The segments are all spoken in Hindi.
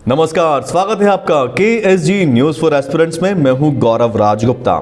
नमस्कार, स्वागत है आपका KSG न्यूज फॉर एस्पिरेंट्स में। मैं हूं गौरव राजगुप्ता।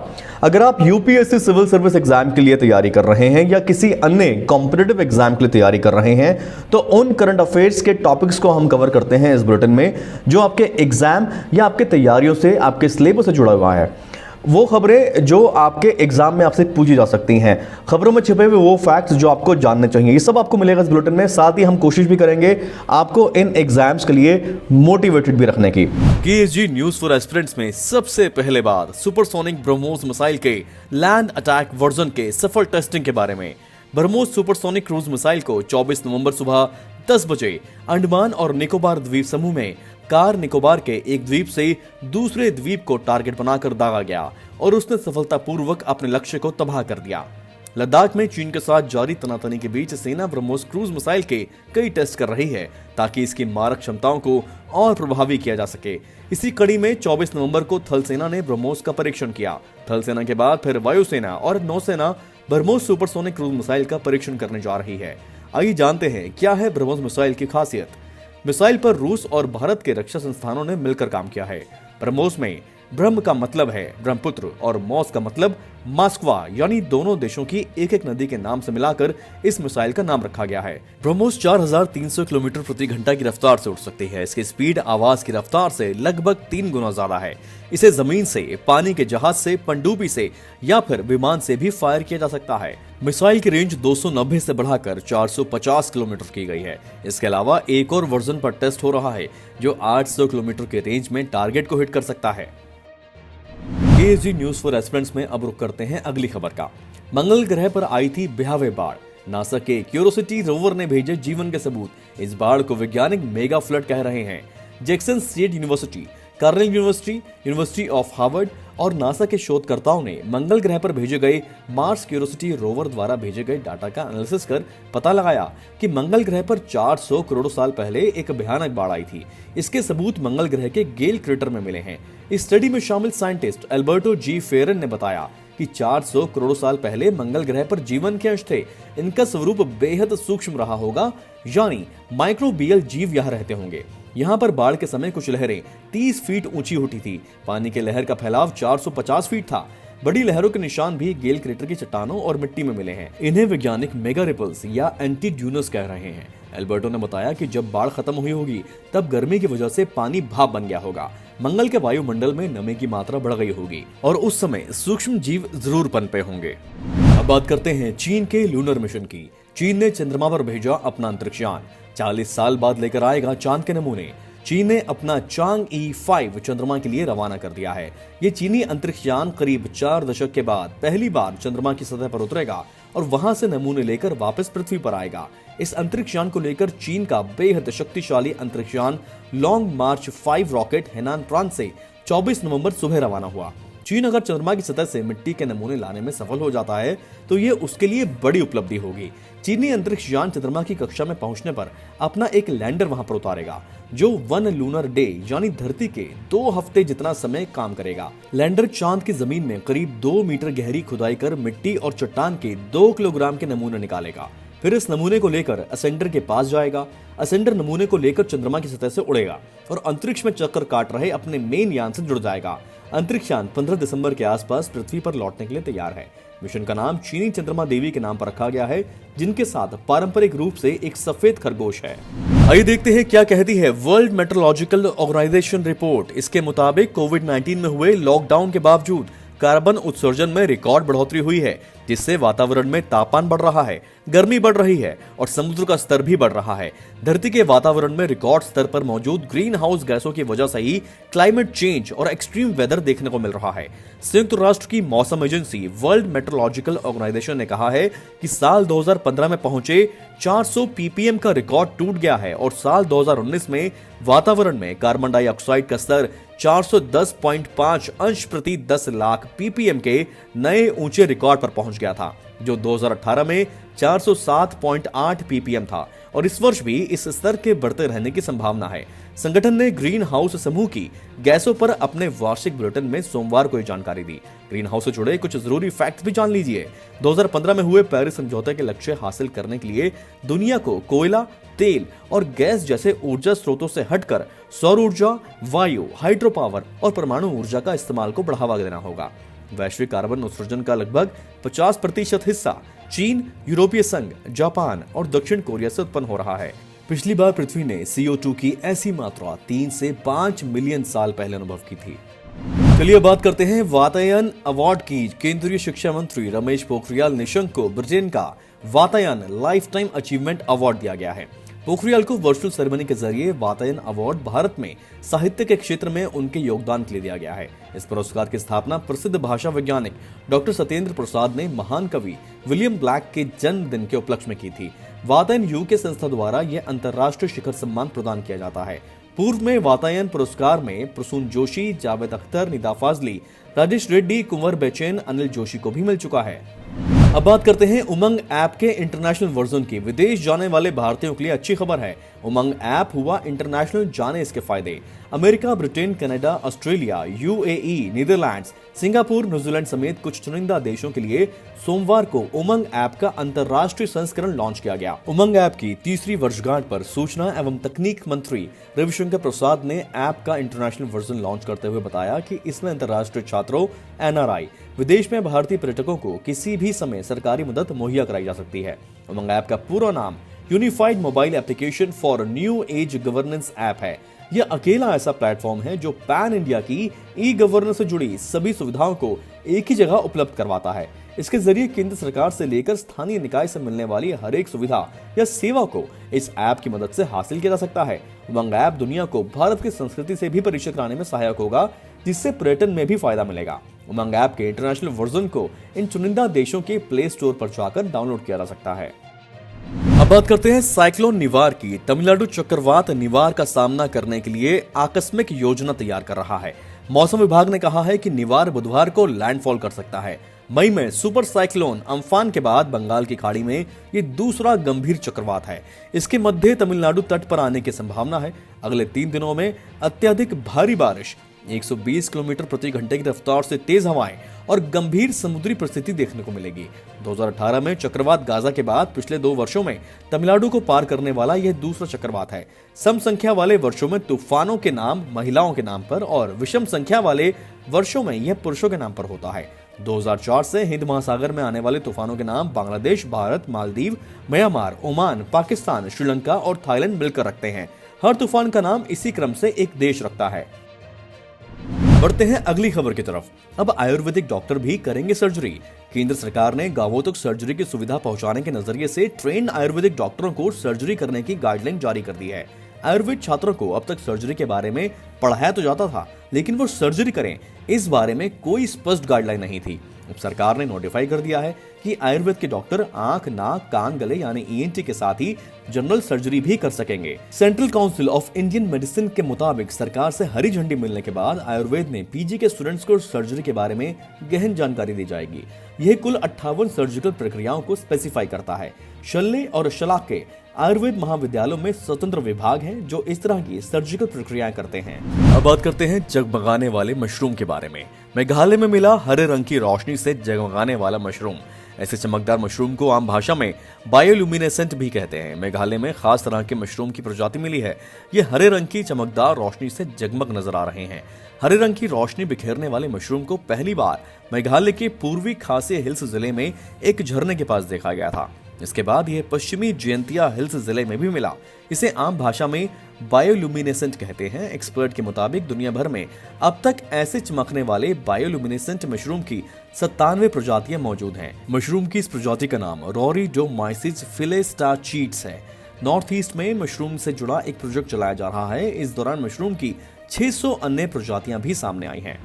अगर आप यूपीएससी सिविल सर्विस एग्जाम के लिए तैयारी कर रहे हैं या किसी अन्य कॉम्पिटिटिव एग्जाम के लिए तैयारी कर रहे हैं तो उन करंट अफेयर्स के टॉपिक्स को हम कवर करते हैं इस बुलेटिन में, जो आपके एग्जाम या आपके तैयारियों से, आपके सिलेबस से जुड़ा हुआ है। वो खबरें जो आपके एग्जाम में आपसे पूछी जा सकती हैं, खबरों में छिपे हुए वो फैक्ट्स जो आपको जानने चाहिए, ये सब आपको मिलेगा इस बुलेटिन में। साथ ही हम कोशिश भी करेंगे आपको इन एग्जाम्स के लिए मोटिवेटेड भी रखने की। KSG न्यूज फॉर एस्पिरेंट्स में सबसे पहले बार सुपरसोनिक ब्रह्मोस मिसाइल के लैंड अटैक वर्जन के सफल टेस्टिंग के बारे में। ब्रह्मोस सुपरसोनिक क्रूज मिसाइल को 24 नवंबर सुबह 10 बजे अंडमान और निकोबार द्वीप समूह में कार निकोबार के एक द्वीप से दूसरे द्वीप को टारगेट बनाकर दागा गया और उसने सफलतापूर्वक अपने लक्ष्य को तबाह कर दिया। लद्दाख में चीन के साथ जारी तनातनी के बीच सेना ब्रह्मोस क्रूज मिसाइल के कई टेस्ट कर रही है ताकि इसकी मारक क्षमताओं को और प्रभावी किया जा सके। इसी कड़ी में 24 नवंबर को थल सेना ने ब्रह्मोस का परीक्षण किया। थल सेना के बाद फिर वायुसेना और नौसेना ब्रह्मोस सुपरसोनिक क्रूज मिसाइल का परीक्षण करने जा रही है। आइए जानते हैं क्या है ब्रह्मोस मिसाइल की खासियत। मिसाइल पर रूस और भारत के रक्षा संस्थानों ने मिलकर काम किया है। ब्रह्मोस में ब्रह्म का मतलब है ब्रह्मपुत्र और मोस का मतलब मास्कवा, यानी दोनों देशों की एक एक नदी के नाम से मिलाकर इस मिसाइल का नाम रखा गया है। ब्रह्मोस 4300 किलोमीटर प्रति घंटा की रफ्तार से उड़ सकती है। इसकी स्पीड आवाज की रफ्तार से लगभग 3 गुना ज्यादा है। इसे जमीन से, पानी के जहाज से, पनडुब्बी से या फिर विमान से भी फायर किया जा सकता है। मिसाइल की रेंज 290 से बढ़ाकर 450 किलोमीटर की गई है। इसके अलावा एक और वर्जन पर टेस्ट हो रहा है जो 800 किलोमीटर के रेंज में टारगेट को हिट कर सकता है। KSG न्यूज फॉर एस्पिरेंट्स में अब रुक करते हैं अगली खबर का। मंगल ग्रह पर आई थी भयावह बाढ़। नासा के क्यूरोसिटी रोवर ने भेजे जीवन के सबूत। इस बाढ़ को वैज्ञानिक मेगा फ्लड कह रहे हैं। Jackson state university, Cornell university, university of Harvard और नासा के शोधकर्ताओं ने मंगल ग्रह पर भेजे गए मार्स क्यूरोसिटी रोवर द्वारा भेजे गए डाटा का एनालिसिस कर पता लगाया कि मंगल ग्रह पर 400 करोड़ साल पहले एक भयानक बाढ़ आई थी। इसके सबूत मंगल ग्रह के गेल क्रेटर में मिले हैं। इस स्टडी में शामिल साइंटिस्ट एल्बर्टो जी फेरन ने बताया कि 400 करोड़ साल पहले मंगल ग्रह पर जीवन के अंश थे। इनका स्वरूप बेहद सूक्ष्म रहा होगा, यानी माइक्रोबियल जीव यहाँ रहते होंगे। यहाँ पर बाढ़ के समय कुछ लहरें 30 फीट ऊंची उठी थी। पानी के लहर का फैलाव 450 फीट था। बड़ी लहरों के निशान भी गेल क्रेटर की चट्टानों और मिट्टी में मिले हैं। इन्हें वैज्ञानिक मेगा रिपल्स या एंटीड्यूनस कह रहे हैं। एल्बर्टो ने बताया कि जब बाढ़ खत्म हुई होगी तब गर्मी की वजह से पानी भाप बन गया होगा। मंगल के वायुमंडल में नमी की मात्रा बढ़ गई होगी और उस समय सूक्ष्म जीव जरूर पनपे होंगे। अब बात करते हैं चीन के लूनर मिशन की। चीन ने चंद्रमा पर भेजा अपना अंतरिक्ष यान। 40 साल बाद लेकर आएगा चांद के नमूने। चीन ने अपना चांग-ई 5 चंद्रमा के लिए रवाना कर दिया है। ये चीनी अंतरिक्ष यान करीब 4 दशक के बाद पहली बार चंद्रमा की सतह पर उतरेगा और वहां से नमूने लेकर वापस पृथ्वी पर आएगा। इस अंतरिक्ष यान को लेकर चीन का बेहद शक्तिशाली अंतरिक्ष यान लॉन्ग मार्च 5 रॉकेट हेनान प्रांत से 24 नवंबर सुबह रवाना हुआ। चीन अगर चंद्रमा की सतह से मिट्टी के नमूने लाने में सफल हो जाता है तो ये उसके लिए बड़ी उपलब्धि होगी। चीनी अंतरिक्ष यान चंद्रमा की कक्षा में पहुंचने पर अपना एक लैंडर वहां पर उतारेगा जो 1 लूनर डे यानी धरती के 2 हफ्ते जितना समय काम करेगा। लैंडर चांद की जमीन में करीब 2 मीटर गहरी खुदाई कर मिट्टी और चट्टान के 2 किलोग्राम के नमूने निकालेगा। फिर इस नमूने को लेकर असेंडर के पास जाएगा। असेंडर नमूने को लेकर चंद्रमा की सतह से उड़ेगा और अंतरिक्ष में चक्कर काट रहे अपने मेन यान से जुड़ जाएगा। अंतरिक्ष यान 15 दिसंबर के आसपास पृथ्वी पर लौटने के लिए तैयार है। मिशन का नाम चीनी चंद्रमा देवी के नाम पर रखा गया है, जिनके साथ पारंपरिक रूप से एक सफेद खरगोश है। आइए देखते हैं क्या कहती है वर्ल्ड मेट्रोलॉजिकल ऑर्गेनाइजेशन रिपोर्ट। इसके मुताबिक कोविड-19 में हुए लॉकडाउन के बावजूद कार्बन उत्सर्जन में रिकॉर्ड बढ़ोतरी हुई है, जिससे वातावरण में तापमान बढ़ रहा है, गर्मी बढ़ रही है और समुद्र का स्तर भी बढ़ रहा है। धरती के वातावरण में रिकॉर्ड स्तर पर मौजूद ग्रीन हाउस गैसों की वजह से ही क्लाइमेट चेंज और एक्सट्रीम वेदर देखने को मिल रहा है। संयुक्त राष्ट्र की मौसम एजेंसी वर्ल्ड मेट्रोलॉजिकल ऑर्गेनाइजेशन ने कहा है कि साल 2015 में पहुंचे 400 ppm का रिकॉर्ड टूट गया है और साल 2019 में वातावरण में कार्बन डाइऑक्साइड का स्तर 410.5 अंश प्रति 10 लाख ppm के नए ऊंचे रिकॉर्ड पर पहुंच गया था, जो 2018 में 407.8 ppm था और इस वर्ष भी इस स्तर के बढ़ते रहने की संभावना है। संगठन ने ग्रीन हाउस समूह की गैसों पर अपने वार्षिक बुलेटिन में सोमवार को ये जानकारी दी। ग्रीन हाउस से जुड़े कुछ जरूरी फैक्ट्स भी जान लीजिए। 2015 में हुए पेरिस समझौते के लक्ष्य हासिल करने के लिए दुनिया को कोयला, तेल और गैस जैसे ऊर्जा स्रोतों से हटकर सौर ऊर्जा, वायु, हाइड्रो पावर और परमाणु ऊर्जा का इस्तेमाल को बढ़ावा देना होगा। वैश्विक कार्बन उत्सर्जन का लगभग 50% हिस्सा चीन, यूरोपीय संघ, जापान और दक्षिण कोरिया से उत्पन्न हो रहा है। पिछली बार पृथ्वी ने CO2 की ऐसी मात्रा 3 से 5 मिलियन साल पहले अनुभव की थी। चलिए बात करते हैं वातायन अवार्ड की। केंद्रीय शिक्षा मंत्री रमेश पोखरियाल निशंक को ब्रिटेन का Vatayan life time achievement award दिया गया है। पोखरियाल को वर्चुअल सेरेमनी के जरिए वातायन अवार्ड भारत में साहित्य के क्षेत्र में उनके योगदान के लिए दिया गया है। इस पुरस्कार की स्थापना प्रसिद्ध भाषा वैज्ञानिक डॉक्टर सत्येंद्र प्रसाद ने महान कवि विलियम ब्लैक के जन्मदिन के उपलक्ष्य में की थी। वातायन UK संस्था द्वारा यह अंतर्राष्ट्रीय शिखर सम्मान प्रदान किया जाता है। पूर्व में वातायन पुरस्कार में प्रसून जोशी, जावेद अख्तर, निदा फाजली, राजेश रेड्डी, कुंवर बेचैन, अनिल जोशी को भी मिल चुका है। अब बात करते हैं उमंग ऐप के इंटरनेशनल वर्जन की। विदेश जाने वाले भारतीयों के लिए अच्छी खबर है। उमंग ऐप हुआ इंटरनेशनल, जाने इसके फायदे। America, Britain, Canada, Australia, UAE, Netherlands, Singapore, New Zealand समेत कुछ चुनिंदा देशों के लिए सोमवार को उमंग ऐप का अंतर्राष्ट्रीय संस्करण लॉन्च किया गया। उमंग ऐप की तीसरी वर्षगांठ पर सूचना एवं तकनीक मंत्री रविशंकर प्रसाद ने ऐप का इंटरनेशनल वर्जन लॉन्च करते हुए बताया कि इसमें अंतर्राष्ट्रीय छात्रों, NRI, विदेश में भारतीय पर्यटकों को किसी भी समय सरकारी मदद मुहैया कराई जा सकती है। उमंग ऐप का पूरा नाम unified mobile application for new age governance app है। यह अकेला ऐसा प्लेटफॉर्म है जो पैन इंडिया की ई-गवर्नेंस से जुड़ी सभी सुविधाओं को एक ही जगह उपलब्ध करवाता है। इसके जरिए केंद्र सरकार से लेकर स्थानीय निकाय से मिलने वाली हर एक सुविधा या सेवा को इस ऐप की मदद से हासिल किया जा सकता है। उमंग ऐप दुनिया को भारत की संस्कृति से भी परिचित कराने में सहायक होगा, जिससे पर्यटन में भी फायदा मिलेगा। उमंग ऐप के इंटरनेशनल वर्जन को इन चुनिंदा देशों के प्ले स्टोर पर जाकर डाउनलोड किया जा सकता है। अब बात करते हैं साइक्लोन निवार की। तमिलनाडु चक्रवात निवार का सामना करने के लिए आकस्मिक योजना तैयार कर रहा है। मौसम विभाग ने कहा है कि निवार बुधवार को लैंडफॉल कर सकता है। मई में सुपर साइक्लोन अम्फान के बाद बंगाल की खाड़ी में ये दूसरा गंभीर चक्रवात है। इसके मध्य तमिलनाडु तट पर आने की संभावना है। अगले 3 दिनों में अत्यधिक भारी बारिश, 120 किलोमीटर प्रति घंटे की रफ्तार से तेज हवाएं और गंभीर समुद्री परिस्थिति देखने को मिलेगी। 2018 में चक्रवात गाजा के बाद पिछले 2 वर्षों में तमिलनाडु को पार करने वाला यह दूसरा चक्रवात है। सम संख्या वाले वर्षों में तूफानों के नाम महिलाओं के नाम पर और विषम संख्या वाले वर्षों में यह पुरुषों के नाम पर होता है। 2004 से हिंद महासागर में आने वाले तूफानों के नाम बांग्लादेश, भारत, मालदीव, म्यांमार, ओमान, पाकिस्तान, श्रीलंका और थाईलैंड मिलकर रखते हैं। हर तूफान का नाम इसी क्रम से एक देश रखता है। बढ़ते हैं अगली खबर की तरफ। अब आयुर्वेदिक डॉक्टर भी करेंगे सर्जरी। केंद्र सरकार ने गांवों तक सर्जरी की सुविधा पहुंचाने के नजरिए से ट्रेंड आयुर्वेदिक डॉक्टरों को सर्जरी करने की गाइडलाइन जारी कर दी है। आयुर्वेद छात्रों को अब तक सर्जरी के बारे में पढ़ाया तो जाता था, लेकिन वो सर्जरी करें इस बारे में कोई स्पष्ट गाइडलाइन नहीं थी। अब सरकार ने नोटिफाई कर दिया है कि आयुर्वेद के डॉक्टर आंख, नाक, कान, गले यानी ENT के साथ ही जनरल सर्जरी भी कर सकेंगे। Central council of Indian medicine के मुताबिक सरकार से हरी झंडी मिलने के बाद आयुर्वेद में PG के स्टूडेंट्स को सर्जरी के बारे में गहन जानकारी दी जाएगी। यह कुल 58 सर्जिकल प्रक्रियाओं को स्पेसिफाई करता है। शल्य और शलाके आयुर्वेद महाविद्यालयों में स्वतंत्र विभाग हैं जो इस तरह की सर्जिकल प्रक्रियाएं करते हैं। अब बात करते हैं जगमगाने वाले मशरूम के बारे में। मेघालय में मिला हरे रंग की रोशनी से जगमगाने वाला मशरूम। ऐसे चमकदार मशरूम को आम भाषा में बायोल्यूमिनेसेंट भी कहते हैं। मेघालय में खास तरह के मशरूम की प्रजाति मिली है। ये हरे रंग की चमकदार रोशनी से जगमग नजर आ रहे हैं। हरे रंग की रोशनी बिखेरने वाले मशरूम को पहली बार मेघालय के पूर्वी खासी हिल्स जिले में एक झरने के पास देखा गया था। इसके बाद यह पश्चिमी जयंतिया हिल्स जिले में भी मिला। इसे आम भाषा में बायोल्यूमिनेसेंट कहते हैं। एक्सपर्ट के मुताबिक दुनिया भर में अब तक ऐसे चमकने वाले बायोल्यूमिनेसेंट मशरूम की 97 प्रजातियां मौजूद हैं। मशरूम की इस प्रजाति का नाम रोरिडोमाइसिस फिलेस्टाचीट्स है। नॉर्थ ईस्ट में मशरूम से जुड़ा एक प्रोजेक्ट चलाया जा रहा है। इस दौरान मशरूम की 600 अन्य प्रजातियां भी सामने आई हैं।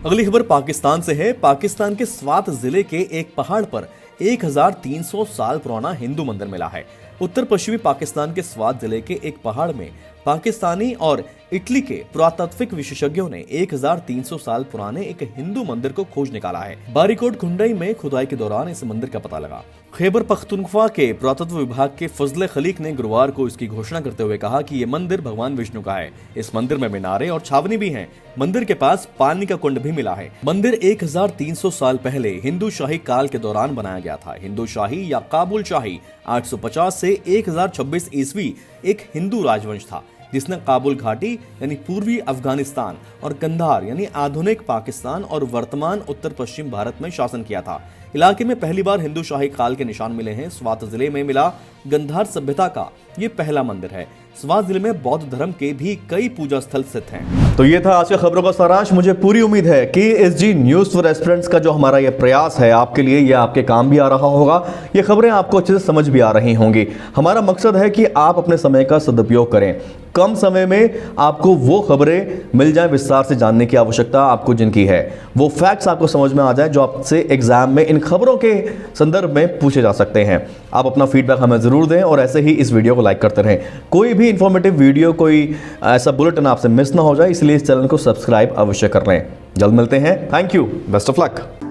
अगली खबर पाकिस्तान से है। पाकिस्तान के स्वात जिले के एक पहाड़ पर 1300 साल पुराना हिंदू मंदिर मिला है। उत्तर पश्चिमी पाकिस्तान के स्वात जिले के एक पहाड़ में पाकिस्तानी और इटली के पुरातात्विक विशेषज्ञों ने 1300 साल पुराने एक हिंदू मंदिर को खोज निकाला है। बारीकोट खुंडई में खुदाई के दौरान इस मंदिर का पता लगा। खैबर पख्तूनख्वा के पुरातत्व विभाग के फजले खलीक ने गुरुवार को इसकी घोषणा करते हुए कहा कि ये मंदिर भगवान विष्णु का है। इस मंदिर में मीनारे और छावनी भी हैं। मंदिर के पास पानी का कुंड भी मिला है। मंदिर 1300 साल पहले हिंदू शाही काल के दौरान बनाया गया था। हिंदू शाही या काबुल शाही 850 से 1026 ईस्वी एक हिंदू राजवंश था जिसने काबुल घाटी यानी पूर्वी अफगानिस्तान और कंधार यानी आधुनिक पाकिस्तान और वर्तमान उत्तर पश्चिम भारत में शासन किया था। इलाके में पहली बार हिंदू शाही काल के निशान मिले हैं। स्वात जिले में मिला गंधार सभ्यता का ये पहला मंदिर है। स्वात जिले में बौद्ध धर्म के भी कई पूजा स्थल स्थित हैं। तो ये था आज के खबरों का सारांश। मुझे पूरी उम्मीद है कि KSG न्यूज़ फॉर एस्पिरेंट्स का जो हमारा ये प्रयास है आपके लिए, ये आपके काम भी आ रहा होगा। ये खबरें आपको अच्छे से समझ भी आ रही होंगी। हमारा मकसद है कि आप अपने समय का सदुपयोग करें। कम समय में आपको वो खबरें मिल जाएं विस्तार से जानने की आवश्यकता आपको जिनकी है, वो फैक्ट्स आपको समझ में आ जाए जो आपसे एग्जाम में इन खबरों के संदर्भ में पूछे जा सकते हैं। आप अपना फीडबैक हमें ज़रूर दें और ऐसे ही इस वीडियो को लाइक करते रहें। कोई भी इंफॉर्मेटिव वीडियो, कोई ऐसा बुलेटिन आपसे मिस ना हो जाए, इसलिए इस चैनल को सब्सक्राइब अवश्य कर लें। जल्द मिलते हैं। Thank you. Best of luck.